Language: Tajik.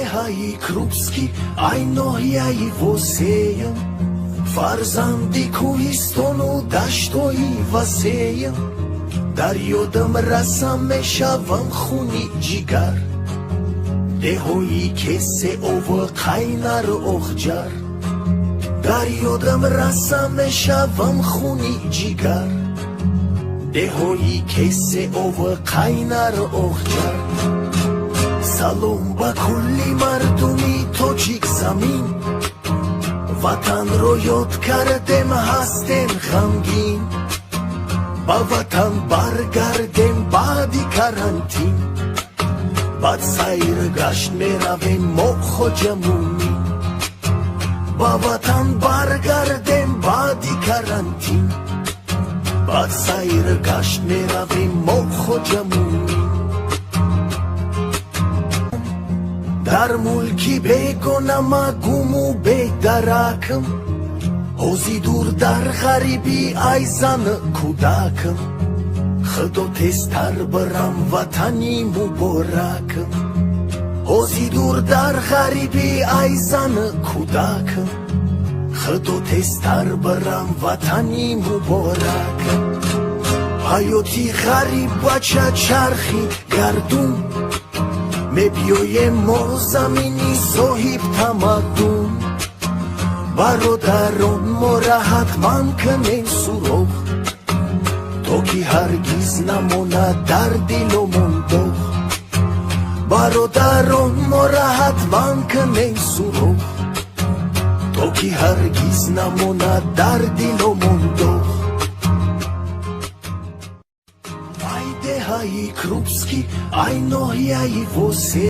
Haj krupski, aj nohja i vosejem, Farzandi ku istonu dashto i vasejem, Dar yodam rasam shavam khuni jigar, Dehoyi kese ova qaynar okhjar, Dar yodam rasam shavam khuni jigar, Dehoyi kese ova qaynar okhjar. Salom ba kulli mardumi tochik zamin, Vatan ro yod kardem hastem ghamgin, Ba vatan bargardem badi karantin, Bad sayr gasht meravem mokho jamuni, Ba vatan bargardem badi karantin, Bad sayr gasht meravem mokho jamuni. Dar mulki begonam agumu bedarakım, Hozi dur dar gharibi ayzan kudakım, Khdo testar baram vatani muborakım, Hozi dur dar gharibi ayzan kudakım, Khdo testar baram vatani muborakım. Hayoti gharib bacha charxi gardun, Mebioyem zamini sohib tamadun, Barodaron morahat man kanen surokh, To ki hargiz namona dar dilomon dokh, Barodaron morahat man kanen surokh, To ki hargiz namona dar dilomon dokh. Haj krupski, aj nohja i vose